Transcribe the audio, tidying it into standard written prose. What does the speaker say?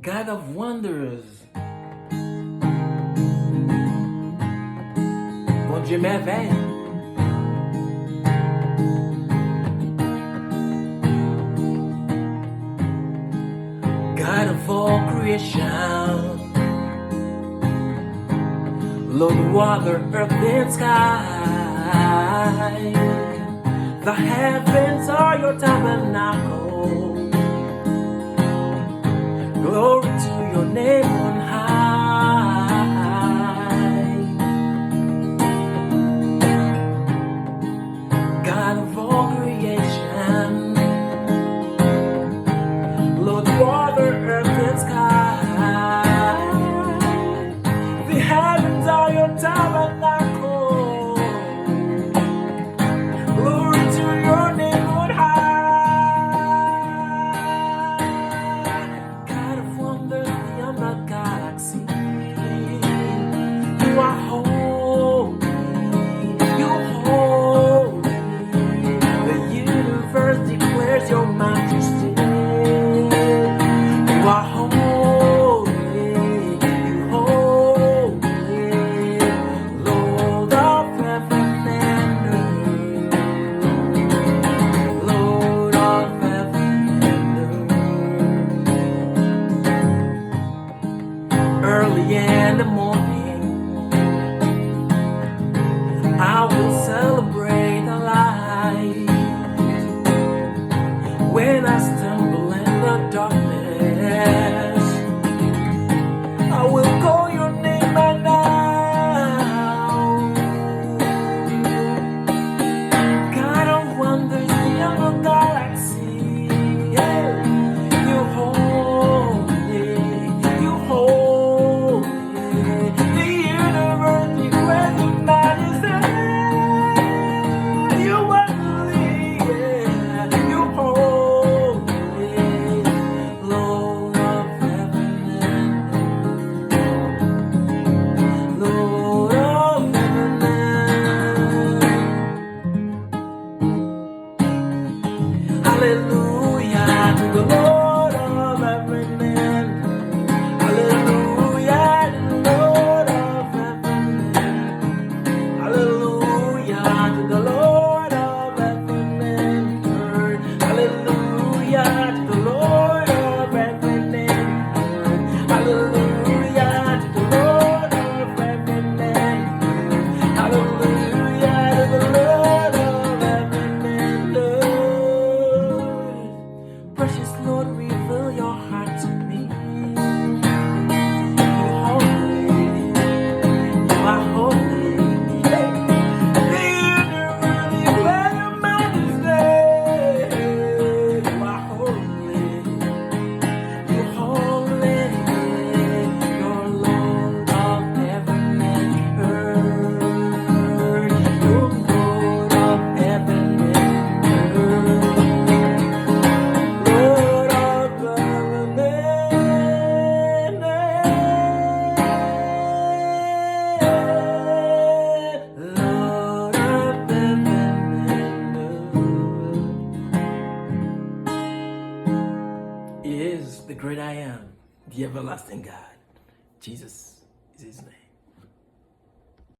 God of wonders. Bondye Mèvèy. God of all creation, Lord, water, earth, and sky. The heavens are your tabernacle. Glory to your name on high. God of all creation, Lord, water, earth, and sky. The heavens are your tabernacle. Glory to your name on high. God of wonders beyond the galaxy. You are holy. You're holy. The universe declares your majesty. You are holy. You're holy. Lord of heaven and earth. Lord of heaven and earth. Early in the morning, I will celebrate the light. When I stumble in the darkness, I will call your name right now. God of wonders beyond the galaxy. Yeah. You're holy. You're holy. The universe declares your majesty. You are holy. Yeah. You're holy. Lord of heaven and earth. Lord of heaven and earth. Hallelujah to the Lord of heaven and earth. Hallelujah to the Lord of heaven and earth. Hallelujah to the Lord of heaven and earth. Hallelujah to the Lord of heaven and earth. Hallelujah to the Lord of heaven and earth. Hallelujah to the Lord of heaven and earth. Precious Lord, reveal your heart to me. You're holy. You are holy. The universe declares your majesty. You are holy. You're holy. You're Lord of heaven and earth. You're Lord of heaven and earth. Lord of heaven and earth. Lord of heaven and earth. He is the great I am, the everlasting God. Jesus is his name.